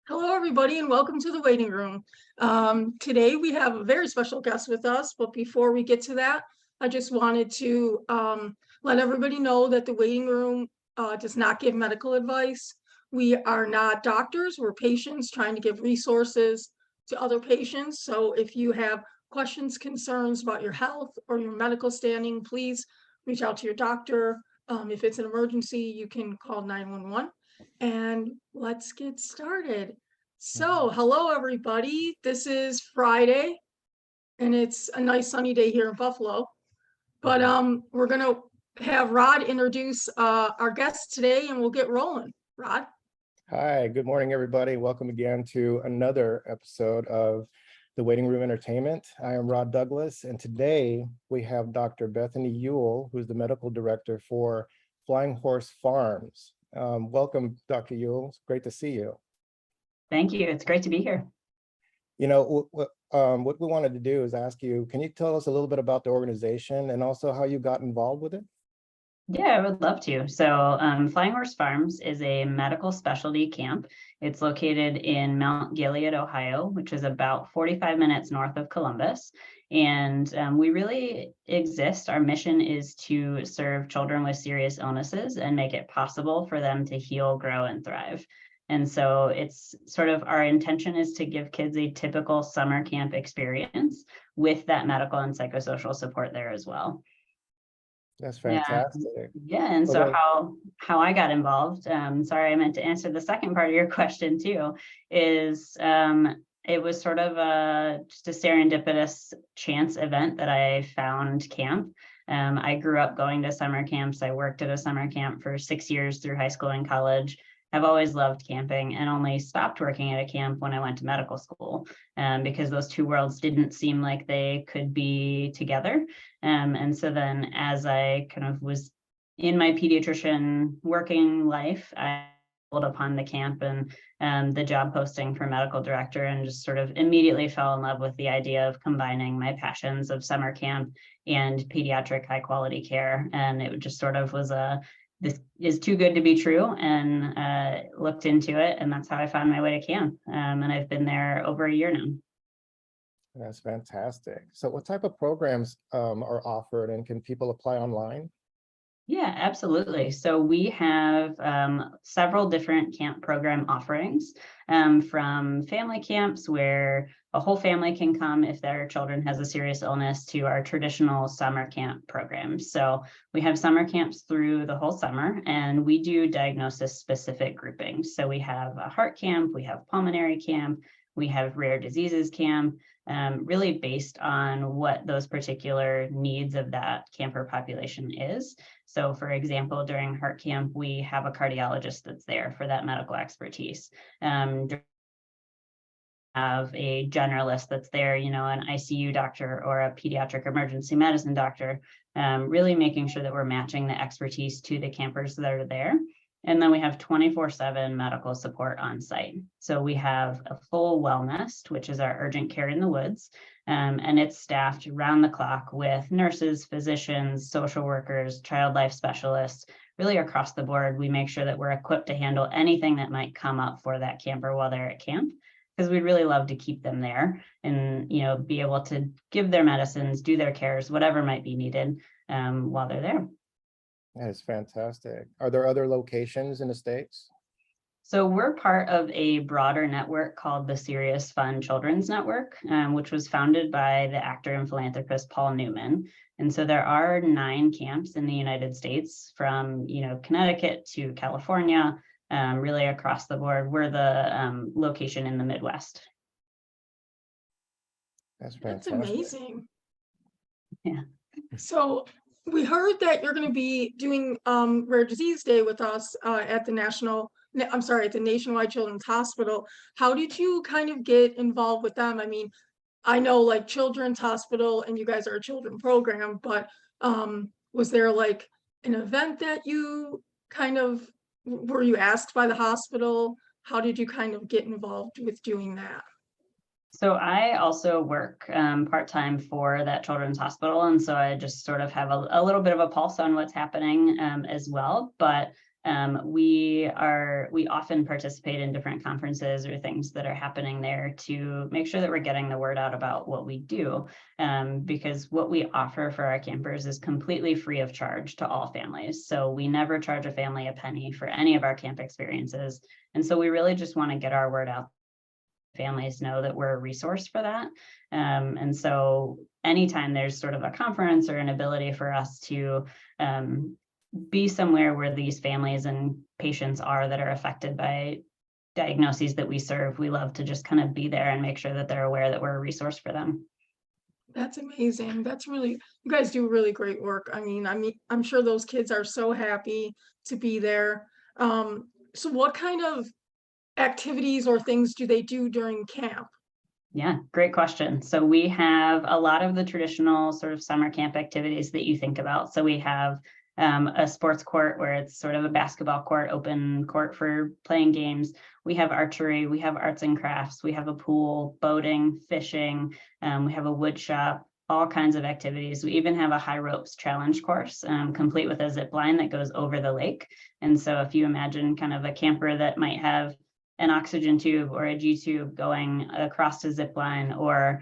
Hello, everybody, and welcome to the waiting room. Today we have a very special guest with us, but before we get to that, I just wanted to let everybody know that the waiting room does not give medical advice. We are not doctors, we're patients trying to give resources to other patients. So if you have questions, concerns about your health or your medical standing, please reach out to your doctor. If it's an emergency, you can call 911. And let's get started. So, hello everybody. This is Friday and it's a nice sunny day here in Buffalo. But we're gonna have Rod introduce our guest today and we'll get rolling. Rod. Hi, good morning, everybody. Welcome again to another episode of the Waiting Room Entertainment. I am Rod Douglas, and today we have Dr. Bethany Ewell, who's the medical director for Flying Horse Farms. Welcome, Dr. Ewell. It's great to see you. Thank you. It's great to be here. You know, what we wanted to do is ask you, can you tell us a little bit about the organization and also how you got involved with it? Yeah, I would love to. So Flying Horse Farms is a medical specialty camp. It's located in Mount Gilead, Ohio, which is about 45 minutes north of Columbus. And we really exist. Our mission is to serve children with serious illnesses and make it possible for them to heal, grow, and thrive. And so it's sort of our intention is to give kids a typical summer camp experience with that medical and psychosocial support there as well. That's fantastic. Yeah, and so how I got involved, sorry, I meant to answer the second part of your question too, is it was sort of just a serendipitous chance event that I found camp. I grew up going to summer camps. I worked at a summer camp for 6 years through high school and college. I've always loved camping and only stopped working at a camp when I went to medical school because those two worlds didn't seem like they could be together. And so then as I kind of was in my pediatrician working life, I stumbled upon the camp and the job posting for medical director and just sort of immediately fell in love with the idea of combining my passions of summer camp and pediatric high quality care. And it just sort of was this is too good to be true, and looked into it, and that's how I found my way to camp. And I've been there over a year now. That's fantastic. So what type of programs are offered, and can people apply online? Yeah, absolutely. So we have several different camp program offerings, from family camps where a whole family can come if their children has a serious illness to our traditional summer camp programs. So we have summer camps through the whole summer, and we do diagnosis specific groupings. So we have a heart camp, we have pulmonary camp, we have rare diseases camp, really based on what those particular needs of that camper population is. So for example, during heart camp, we have a cardiologist that's there for that medical expertise. Have a generalist that's there, you know, an ICU doctor or a pediatric emergency medicine doctor, really making sure that we're matching the expertise to the campers that are there. And then we have 24/7 medical support on site. So we have a full WellNest, which is our urgent care in the woods. And it's staffed round the clock with nurses, physicians, social workers, child life specialists, really across the board. We make sure that we're equipped to handle anything that might come up for that camper while they're at camp, because we'd really love to keep them there and, you know, be able to give their medicines, do their cares, whatever might be needed while they're there. That is fantastic. Are there other locations in the States? So we're part of a broader network called the Serious Fun Children's Network, which was founded by the actor and philanthropist Paul Newman. And so there are 9 camps in the United States, from, you know, Connecticut to California, really across the board. We're the location in the Midwest. That's fantastic. That's amazing. Yeah. So we heard that you're going to be doing Rare Disease Day with us at the Nationwide Children's Hospital. How did you kind of get involved with them? I mean, I know like Children's Hospital and you guys are a children program, but was there like an event that you kind of, were you asked by the hospital? How did you kind of get involved with doing that? So I also work part-time for that children's hospital. And so I just sort of have a little bit of a pulse on what's happening as well. But we often participate in different conferences or things that are happening there to make sure that we're getting the word out about what we do, because what we offer for our campers is completely free of charge to all families. So we never charge a family a penny for any of our camp experiences. And so we really just want to get our word out. Families know that we're a resource for that. And so anytime there's sort of a conference or an ability for us to be somewhere where these families and patients are that are affected by diagnoses that we serve, we love to just kind of be there and make sure that they're aware that we're a resource for them. That's amazing. That's really, you guys do really great work. I mean, I'm sure those kids are so happy to be there. So what kind of activities or things do they do during camp? Yeah, great question. So we have a lot of the traditional sort of summer camp activities that you think about. So we have a sports court where it's sort of a basketball court, open court for playing games. We have archery, we have arts and crafts, we have a pool, boating, fishing, we have a wood shop, all kinds of activities. We even have a high ropes challenge course, complete with a zip line that goes over the lake. And so if you imagine kind of a camper that might have an oxygen tube or a G tube going across a zip line, or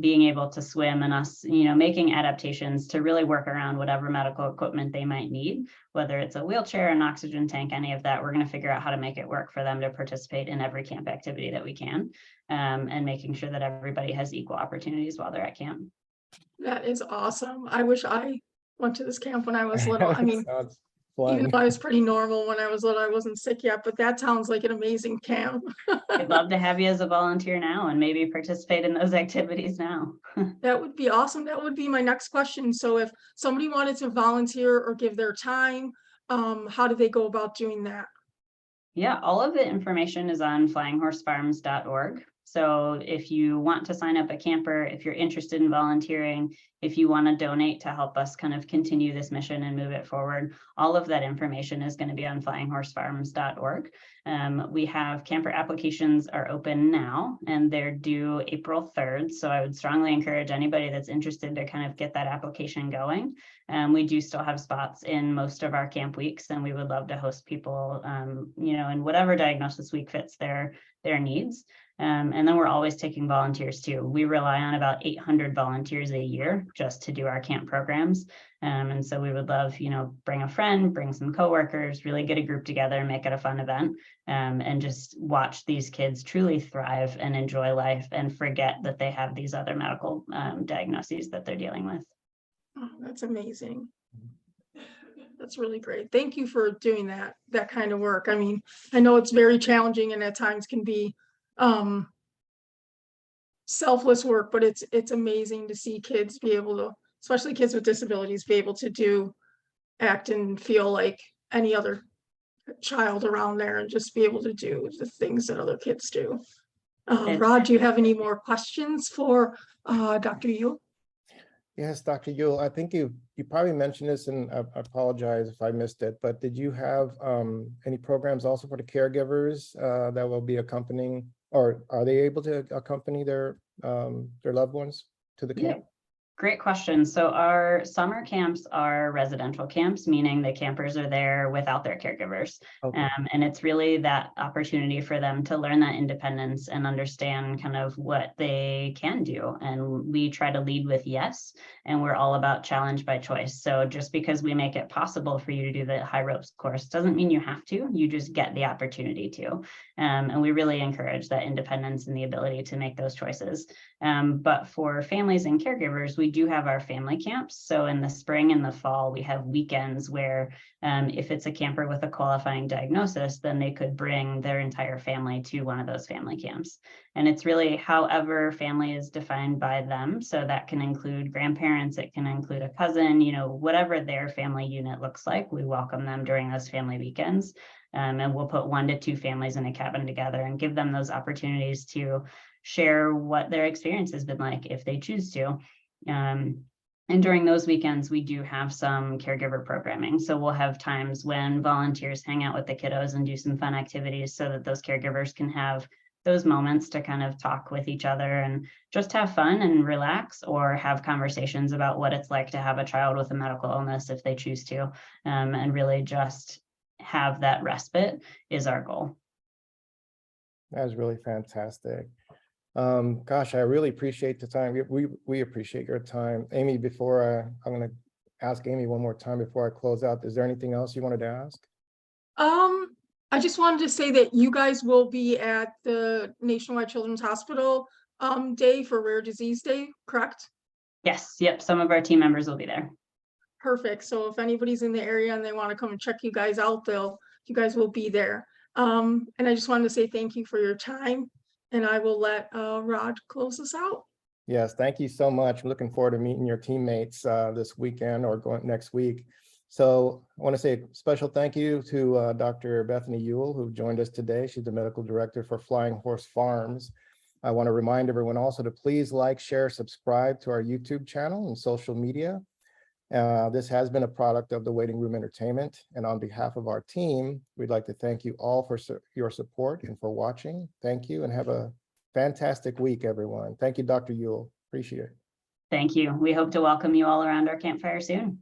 being able to swim, and us, making adaptations to really work around whatever medical equipment they might need, whether it's a wheelchair, an oxygen tank, any of that, we're going to figure out how to make it work for them to participate in every camp activity that we can, and making sure that everybody has equal opportunities while they're at camp. That is awesome. I wish I went to this camp when I was little. I mean, Sounds even fun. though I was pretty normal when I was little, I wasn't sick yet, but that sounds like an amazing camp. I'd love to have you as a volunteer now and maybe participate in those activities now. That would be awesome. That would be my next question. So if somebody wanted to volunteer or give their time, how do they go about doing that? Yeah, all of the information is on flyinghorsefarms.org. So if you want to sign up a camper, if you're interested in volunteering, if you want to donate to help us kind of continue this mission and move it forward, all of that information is going to be on flyinghorsefarms.org. We have camper applications are open now and they're due April 3rd. So I would strongly encourage anybody that's interested to kind of get that application going. We do still have spots in most of our camp weeks, and we would love to host people, in whatever diagnosis week fits their needs. And then we're always taking volunteers too. We rely on about 800 volunteers a year just to do our camp programs. And so we would love, bring a friend, bring some coworkers, really get a group together and make it a fun event, and just watch these kids truly thrive and enjoy life and forget that they have these other medical diagnoses that they're dealing with. Oh, that's amazing. That's really great. Thank you for doing that kind of work. I mean, I know it's very challenging and at times can be selfless work, but it's amazing to see kids be able to, especially kids with disabilities, be able to act and feel like any other child around there and just be able to do the things that other kids do. Rod, do you have any more questions for Dr. Yule? Yes, Dr. Yule, I think you probably mentioned this, and I apologize if I missed it, but did you have any programs also for the caregivers that will be accompanying, or are they able to accompany their loved ones to the camp? Great question. So our summer camps are residential camps, meaning the campers are there without their caregivers. Okay. And it's really that opportunity for them to learn that independence and understand kind of what they can do. And we try to lead with yes, and we're all about challenge by choice. So just because we make it possible for you to do the high ropes course doesn't mean you have to, you just get the opportunity to. And we really encourage that independence and the ability to make those choices. But for families and caregivers, we do have our family camps. So in the spring and the fall, we have weekends where if it's a camper with a qualifying diagnosis, then they could bring their entire family to one of those family camps. And it's really however family is defined by them. So that can include grandparents, it can include a cousin, whatever their family unit looks like, we welcome them during those family weekends. And we'll put 1 to 2 families in a cabin together and give them those opportunities to share what their experience has been like if they choose to. And during those weekends, we do have some caregiver programming. So we'll have times when volunteers hang out with the kiddos and do some fun activities so that those caregivers can have those moments to kind of talk with each other and just have fun and relax, or have conversations about what it's like to have a child with a medical illness if they choose to, and really just have that respite is our goal. That was really fantastic. Gosh, I really appreciate the time. We appreciate your time. Amy, I'm going to ask Amy one more time before I close out. Is there anything else you wanted to ask? I just wanted to say that you guys will be at the Nationwide Children's Hospital Day for Rare Disease Day, correct? Yes, yep, some of our team members will be there. Perfect. So if anybody's in the area and they want to come and check you guys out, you guys will be there. And I just wanted to say thank you for your time, and I will let Rod close us out. Yes, thank you so much. I'm looking forward to meeting your teammates this weekend or going next week. So I want to say a special thank you to Dr. Bethany Ewell, who joined us today. She's the medical director for Flying Horse Farms. I want to remind everyone also to please like, share, subscribe to our YouTube channel and social media. This has been a product of the Waiting Room Entertainment. And on behalf of our team, we'd like to thank you all for your support and for watching. Thank you and have a fantastic week, everyone. Thank you, Dr. Ewell. Appreciate it. Thank you. We hope to welcome you all around our campfire soon.